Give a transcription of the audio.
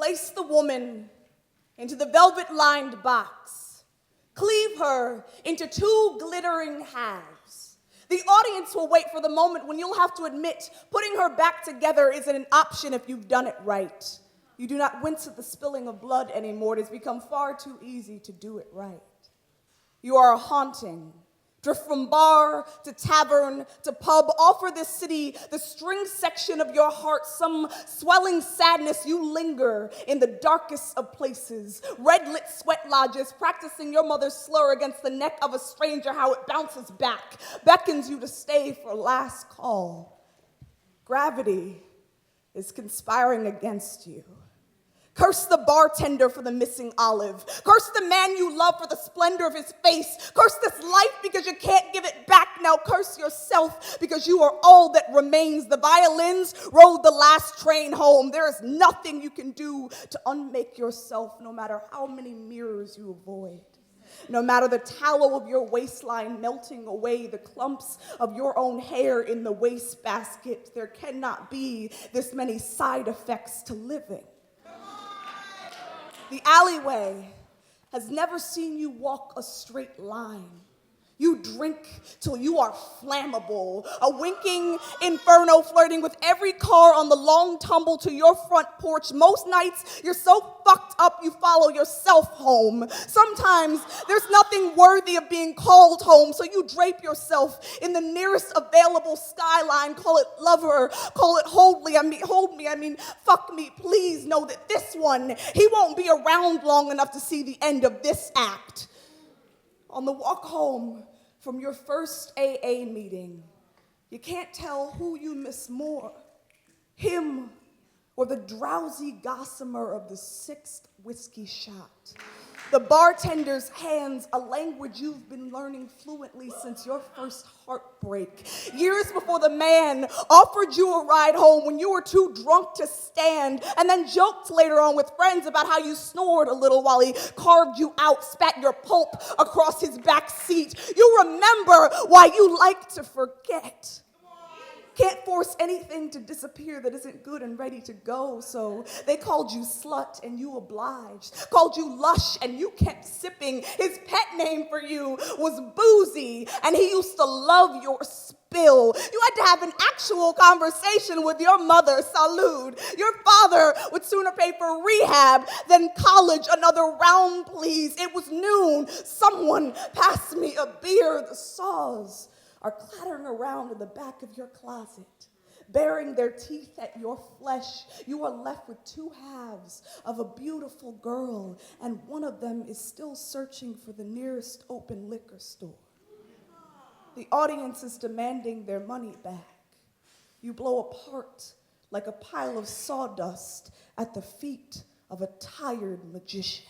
Place the woman into the velvet-lined box. Cleave her into two glittering halves. The audience will wait for the moment when you'll have to admit putting her back together isn't an option if you've done it right. You do not wince at the spilling of blood anymore. It has become far too easy to do it right. You are a haunting. Drift from bar to tavern to pub. Offer this city the string section of your heart, some swelling sadness. You linger in the darkest of places. Red-lit sweat lodges, practicing your mother's slur against the neck of a stranger, how it bounces back, beckons you to stay for last call. Gravity is conspiring against you. Curse the bartender for the missing olive. Curse the man you love for the splendor of his face. Curse this life because you can't give it back. Now curse yourself because you are all that remains. The violins rode the last train home. There is nothing you can do to unmake yourself, no matter how many mirrors you avoid. No matter the tallow of your waistline melting away, the clumps of your own hair in the wastebasket, there cannot be this many side effects to living. The alleyway has never seen you walk a straight line. You drink till you are flammable, a winking inferno flirting with every car on the long tumble to your front porch. Most nights, you're so fucked up you follow yourself home. Sometimes there's nothing worthy of being called home, so you drape yourself in the nearest available skyline. Call it lover, call it hold me, I mean, fuck me. Please know that this one, he won't be around long enough to see the end of this act. On the walk home from your first AA meeting, you can't tell who you miss more, him or the drowsy gossamer of the sixth whiskey shot. The bartender's hands, a language you've been learning fluently since your first heartbreak. Years before the man offered you a ride home when you were too drunk to stand, and then joked later on with friends about how you snored a little while he carved you out, spat your pulp across his back seat. You remember why you like to forget. Can't force anything to disappear that isn't good and ready to go, so they called you slut and you obliged, called you lush and you kept sipping. His pet name for you was Boozy, and he used to love your spill. You had to have an actual conversation with your mother, Salud. Your father would sooner pay for rehab than college. Another round, please. It was noon. Someone passed me a beer. The saws are clattering around in the back of your closet, baring their teeth at your flesh. You are left with two halves of a beautiful girl, and one of them is still searching for the nearest open liquor store. The audience is demanding their money back. You blow apart like a pile of sawdust at the feet of a tired magician.